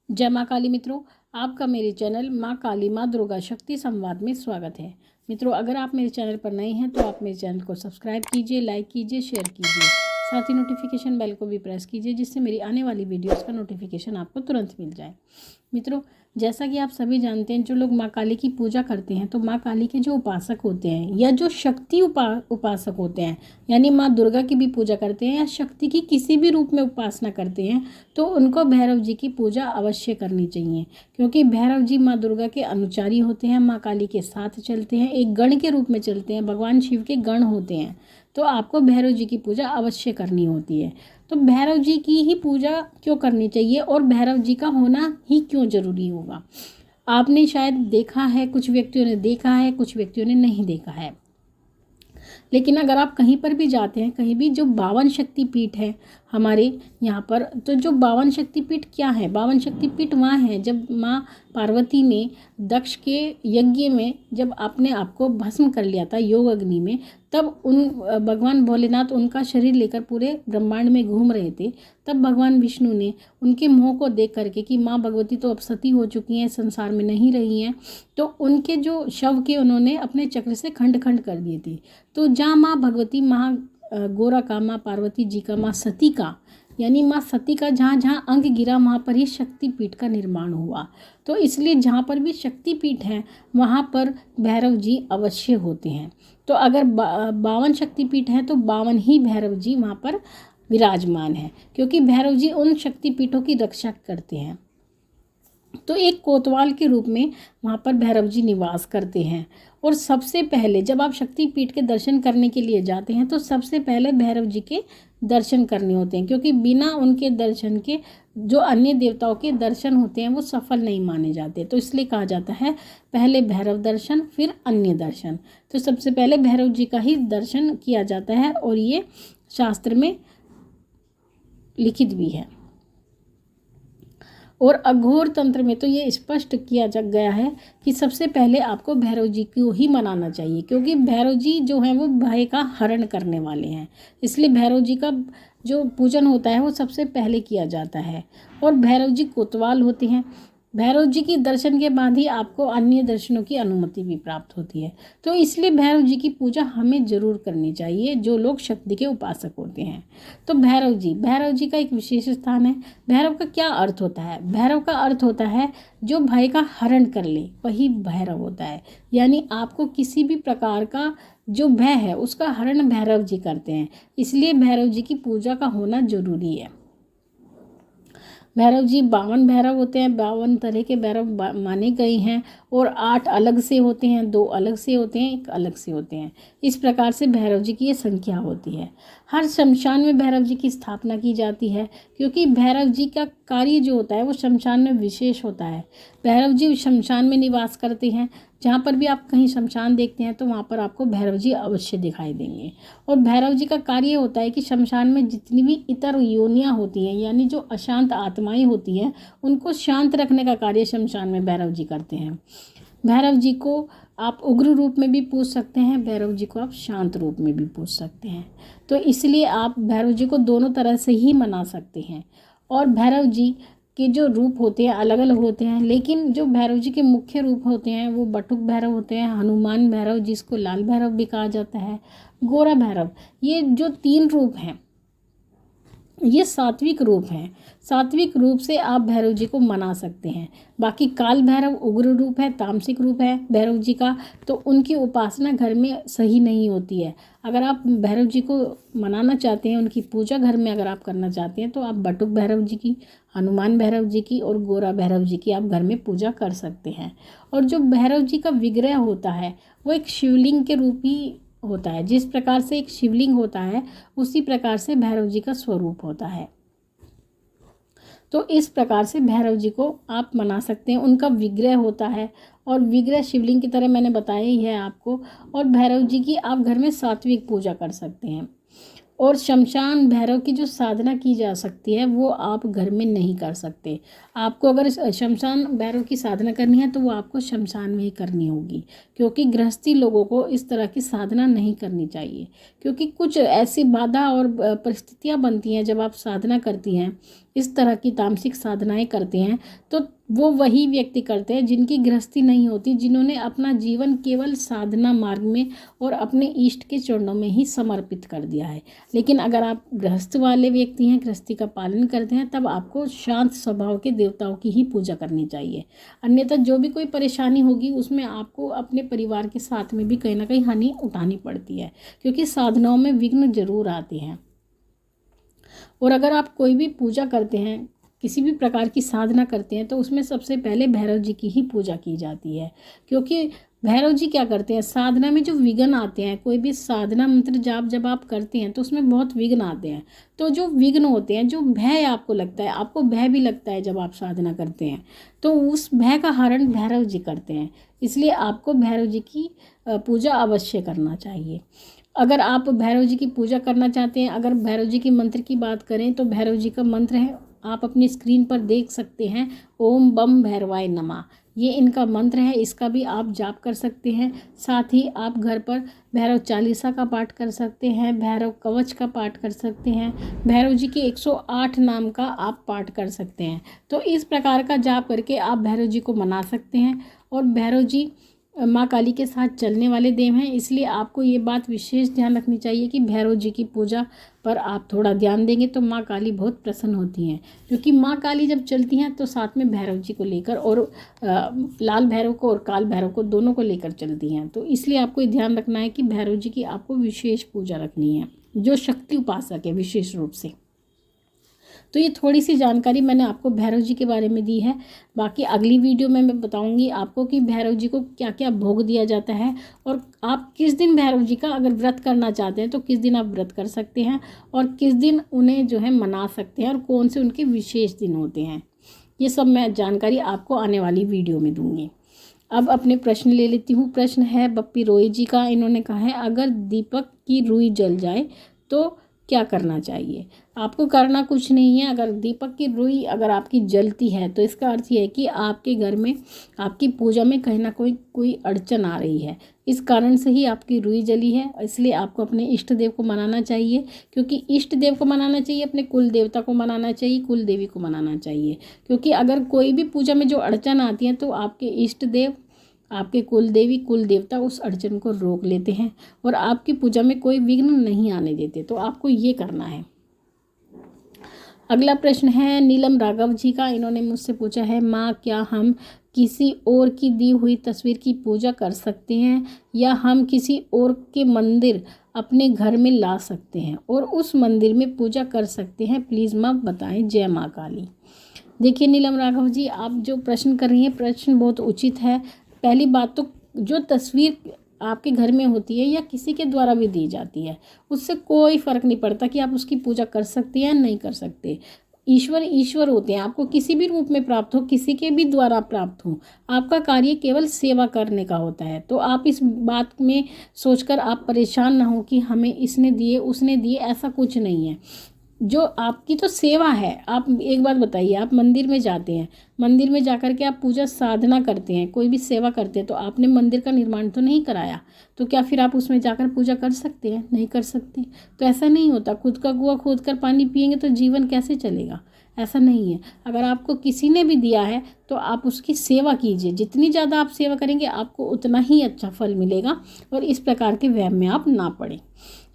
जय माँ काली मित्रों, आपका मेरे चैनल माँ काली माँ दुर्गा शक्ति संवाद में स्वागत है। मित्रों, अगर आप मेरे चैनल पर नए हैं तो आप मेरे चैनल को सब्सक्राइब कीजिए, लाइक कीजिए, शेयर कीजिए, साथ ही नोटिफिकेशन बेल को भी प्रेस कीजिए जिससे मेरी आने वाली वीडियोस का नोटिफिकेशन आपको तुरंत मिल जाए। मित्रों, जैसा कि आप सभी जानते हैं, जो लोग माँ काली की पूजा करते हैं तो माँ काली के जो उपासक होते हैं या जो शक्ति उपासक होते हैं, यानी माँ दुर्गा की भी पूजा करते हैं या शक्ति की किसी भी रूप में उपासना करते हैं, तो उनको भैरव जी की पूजा अवश्य करनी चाहिए। क्योंकि भैरव जी माँ दुर्गा के अनुचारी होते हैं, माँ काली के साथ चलते हैं, एक गण के रूप में चलते हैं, भगवान शिव के गण होते हैं। तो आपको भैरव जी की पूजा अवश्य करनी होती है। तो भैरव जी की ही पूजा क्यों करनी चाहिए और भैरव जी का होना ही क्यों जरूरी होगा? आपने शायद देखा है, कुछ व्यक्तियों ने देखा है, कुछ व्यक्तियों ने नहीं देखा है। लेकिन अगर आप कहीं पर भी जाते हैं, कहीं भी जो 52 शक्तिपीठ है हमारे यहाँ पर, तो जो 52 शक्तिपीठ क्या है? 52 शक्तिपीठ वहाँ है जब माँ पार्वती ने दक्ष के यज्ञ में जब अपने आप को भस्म कर लिया था योग अग्नि में, तब उन भगवान भोलेनाथ उनका शरीर लेकर पूरे ब्रह्मांड में घूम रहे थे। तब भगवान विष्णु ने उनके मुँह को देख करके कि माँ भगवती तो अब सती हो चुकी हैं, संसार में नहीं रही हैं, तो उनके जो शव के उन्होंने अपने चक्र से खंड खंड कर दिए थे। तो जहाँ माँ भगवती गोरा का, माँ पार्वती जी का, माँ सती का, यानी माँ सती का जहाँ जहाँ अंग गिरा वहाँ पर ही शक्तिपीठ का निर्माण हुआ। तो इसलिए जहाँ पर भी शक्तिपीठ है वहाँ पर भैरव जी अवश्य होते हैं। तो अगर 52 शक्तिपीठ हैं तो 52 ही भैरव जी वहाँ पर विराजमान हैं, क्योंकि भैरव जी उन शक्तिपीठों की रक्षा करते हैं। तो एक कोतवाल के रूप में वहाँ पर भैरव जी निवास करते हैं। और सबसे पहले जब आप शक्तिपीठ के दर्शन करने के लिए जाते हैं तो सबसे पहले भैरव जी के दर्शन करने होते हैं, क्योंकि बिना उनके दर्शन के जो अन्य देवताओं के दर्शन होते हैं वो सफल नहीं माने जाते। तो इसलिए कहा जाता है पहले भैरव दर्शन फिर अन्य दर्शन। तो सबसे पहले भैरव जी का ही दर्शन किया जाता है और ये शास्त्र में लिखित भी है। और अघोर तंत्र में तो ये स्पष्ट किया जा गया है कि सबसे पहले आपको भैरव जी को ही मनाना चाहिए, क्योंकि भैरव जी जो हैं वो भय का हरण करने वाले हैं। इसलिए भैरव जी का जो पूजन होता है वो सबसे पहले किया जाता है। और भैरव जी कोतवाल होते हैं। भैरव जी की दर्शन के बाद ही आपको अन्य दर्शनों की अनुमति भी प्राप्त होती है। तो इसलिए भैरव जी की पूजा हमें जरूर करनी चाहिए जो लोग शक्ति के उपासक होते हैं। तो भैरव जी का एक विशेष स्थान है। भैरव का क्या अर्थ होता है? भैरव का अर्थ होता है जो भय का हरण कर ले, वही भैरव होता है। यानी आपको किसी भी प्रकार का जो भय है उसका हरण भैरव जी करते हैं। इसलिए भैरव जी की पूजा का होना जरूरी है। भैरव जी 52 भैरव होते हैं, 52 तरह के भैरव माने गए हैं। और 8 अलग से होते हैं, 2 अलग से होते हैं, 1 अलग से होते हैं। इस प्रकार से भैरव जी की ये संख्या होती है। हर शमशान में भैरव जी की स्थापना की जाती है, क्योंकि भैरव जी का कार्य जो होता है वो शमशान में विशेष होता है। भैरव जी शमशान में निवास करते हैं। जहाँ पर भी आप कहीं शमशान देखते हैं तो वहाँ पर आपको भैरव जी अवश्य दिखाई देंगे। और भैरव जी का कार्य होता है कि शमशान में जितनी भी इतर योनियाँ होती हैं, यानी जो अशांत आत्माएं होती हैं, उनको शांत रखने का कार्य शमशान में भैरव जी करते हैं। भैरव जी को आप उग्र रूप में भी पूज सकते हैं, भैरव जी को आप शांत रूप में भी पूज सकते हैं। तो इसलिए आप भैरव जी को दोनों तरह से ही मना सकते हैं। और भैरव जी के जो रूप होते हैं अलग अलग होते हैं, लेकिन जो भैरव जी के मुख्य रूप होते हैं वो बटुक भैरव होते हैं, हनुमान भैरव जिसको लाल भैरव भी कहा जाता है, गोरा भैरव। ये जो 3 रूप हैं ये सात्विक रूप हैं। सात्विक रूप से आप भैरव जी को मना सकते हैं। बाकी काल भैरव उग्र रूप है, तामसिक रूप है भैरव जी का, तो उनकी उपासना घर में सही नहीं होती है। अगर आप भैरव जी को मनाना चाहते हैं, उनकी पूजा घर में अगर आप करना चाहते हैं, तो आप बटुक भैरव जी की, हनुमान भैरव जी की और गोरा भैरव जी की आप घर में पूजा कर सकते हैं। और जो भैरव जी का विग्रह होता है वो एक शिवलिंग के रूप ही होता है। जिस प्रकार से एक शिवलिंग होता है उसी प्रकार से भैरव जी का स्वरूप होता है। तो इस प्रकार से भैरव जी को आप मना सकते हैं। उनका विग्रह होता है और विग्रह शिवलिंग की तरह मैंने बताया ही है आपको। और भैरव जी की आप घर में सात्विक पूजा कर सकते हैं। और शमशान भैरव की जो साधना की जा सकती है वो आप घर में नहीं कर सकते। आपको अगर शमशान भैरव की साधना करनी है तो वो आपको शमशान में ही करनी होगी, क्योंकि गृहस्थी लोगों को इस तरह की साधना नहीं करनी चाहिए। क्योंकि कुछ ऐसी बाधा और परिस्थितियां बनती हैं जब आप साधना करती हैं, इस तरह की तामसिक साधनाएं करते हैं तो वो वही व्यक्ति करते हैं जिनकी गृहस्थी नहीं होती, जिन्होंने अपना जीवन केवल साधना मार्ग में और अपने इष्ट के चरणों में ही समर्पित कर दिया है। लेकिन अगर आप गृहस्थ वाले व्यक्ति हैं, गृहस्थी का पालन करते हैं, तब आपको शांत स्वभाव के देवताओं की ही पूजा करनी चाहिए। अन्यथा जो भी कोई परेशानी होगी उसमें आपको अपने परिवार के साथ में भी कहीं ना कहीं हानि उठानी पड़ती है, क्योंकि साधनाओं में विघ्न जरूर आते हैं। और अगर आप कोई भी पूजा करते हैं, किसी भी प्रकार की साधना करते हैं, तो उसमें सबसे पहले भैरव जी की ही पूजा की जाती है, क्योंकि भैरव जी क्या करते हैं, साधना में जो विघ्न आते हैं, कोई भी साधना मंत्र जाप जब आप करते हैं तो उसमें बहुत विघ्न आते हैं। तो जो विघ्न होते हैं, जो भय आपको लगता है, आपको भय भी लगता है जब आप साधना करते हैं, तो उस भय का हरण भैरव जी करते हैं। इसलिए आपको भैरव जी की पूजा अवश्य करना चाहिए। अगर आप भैरव जी की पूजा करना चाहते हैं, अगर भैरव जी की मंत्र की बात करें तो भैरव जी का मंत्र है, आप अपनी स्क्रीन पर देख सकते हैं, ओम बम भैरवाय नमः। ये इनका मंत्र है, इसका भी आप जाप कर सकते हैं। साथ ही आप घर पर भैरव चालीसा का पाठ कर सकते हैं, भैरव कवच का पाठ कर सकते हैं, भैरव जी के 108 नाम का आप पाठ कर सकते हैं। तो इस प्रकार का जाप करके आप भैरव जी को मना सकते हैं। और भैरव जी माँ काली के साथ चलने वाले देव हैं, इसलिए आपको ये बात विशेष ध्यान रखनी चाहिए कि भैरव जी की पूजा पर आप थोड़ा ध्यान देंगे तो माँ काली बहुत प्रसन्न होती हैं। क्योंकि माँ काली जब चलती हैं तो साथ में भैरव जी को लेकर और लाल भैरव को और काल भैरव को दोनों को लेकर चलती हैं। तो इसलिए आपको ये ध्यान रखना है कि भैरव जी की आपको विशेष पूजा रखनी है, जो शक्ति उपासक है विशेष रूप से। तो ये थोड़ी सी जानकारी मैंने आपको भैरव जी के बारे में दी है। बाकी अगली वीडियो में मैं बताऊंगी आपको कि भैरव जी को क्या क्या भोग दिया जाता है, और आप किस दिन भैरव जी का अगर व्रत करना चाहते हैं तो किस दिन आप व्रत कर सकते हैं, और किस दिन उन्हें जो है मना सकते हैं, और कौन से उनके विशेष दिन होते हैं। ये सब मैं जानकारी आपको आने वाली वीडियो में दूंगी। अब अपने प्रश्न ले लेती हूँ। प्रश्न है बप्पी रोई जी का। इन्होंने कहा है, अगर दीपक की रुई जल जाए तो क्या करना चाहिए? आपको करना कुछ नहीं है। अगर दीपक की रुई अगर आपकी जलती है तो इसका अर्थ यह है कि आपके घर में आपकी पूजा में कहीं ना कोई अड़चन आ रही है, इस कारण से ही आपकी रुई जली है। इसलिए आपको अपने इष्ट देव को मनाना चाहिए, क्योंकि इष्ट देव को मनाना चाहिए, अपने कुल देवता को मनाना चाहिए, कुल देवी को मनाना चाहिए। क्योंकि अगर कोई भी पूजा में जो अड़चन आती है तो आपके इष्ट देव, आपके कुल देवी, कुल देवता उस अड़चन को रोक लेते हैं और आपकी पूजा में कोई विघ्न नहीं आने देते। तो आपको ये करना है। अगला प्रश्न है नीलम राघव जी का। इन्होंने मुझसे पूछा है, माँ क्या हम किसी और की दी हुई तस्वीर की पूजा कर सकते हैं, या हम किसी और के मंदिर अपने घर में ला सकते हैं और उस मंदिर में पूजा कर सकते हैं? प्लीज़ माँ बताएं। जय माँ काली। देखिए नीलम राघव जी, आप जो प्रश्न कर रही हैं प्रश्न बहुत उचित है। पहली बात तो जो तस्वीर आपके घर में होती है या किसी के द्वारा भी दी जाती है, उससे कोई फ़र्क नहीं पड़ता कि आप उसकी पूजा कर सकते हैं या नहीं कर सकते। ईश्वर होते हैं, आपको किसी भी रूप में प्राप्त हो, किसी के भी द्वारा प्राप्त हो, आपका कार्य केवल सेवा करने का होता है। तो आप इस बात में सोचकर आप परेशान ना हो कि हमें इसने दिए उसने दिए, ऐसा कुछ नहीं है। जो आपकी तो सेवा है। आप एक बात बताइए, आप मंदिर में जाते हैं, मंदिर में जाकर के आप पूजा साधना करते हैं, कोई भी सेवा करते हैं, तो आपने मंदिर का निर्माण तो नहीं कराया, तो क्या फिर आप उसमें जाकर पूजा कर सकते हैं? नहीं कर सकते। तो ऐसा नहीं होता, खुद का कुआं खोद कर पानी पिएंगे तो जीवन कैसे चलेगा? ऐसा नहीं है। अगर आपको किसी ने भी दिया है तो आप उसकी सेवा कीजिए। जितनी ज़्यादा आप सेवा करेंगे आपको उतना ही अच्छा फल मिलेगा, और इस प्रकार के वहम में आप ना पड़ें।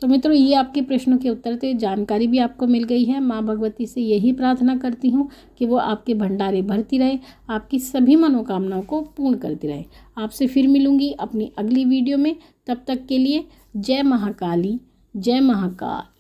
तो मित्रों, ये आपके प्रश्नों के उत्तर थे, जानकारी भी आपको मिल गई है। माँ भगवती से यही प्रार्थना करती हूँ कि वो आपके भंडारे भरती रहे, आपकी सभी मनोकामनाओं को पूर्ण करती रहे। आपसे फिर मिलूंगी अपनी अगली वीडियो में। तब तक के लिए जय महाकाली, जय महाकाल।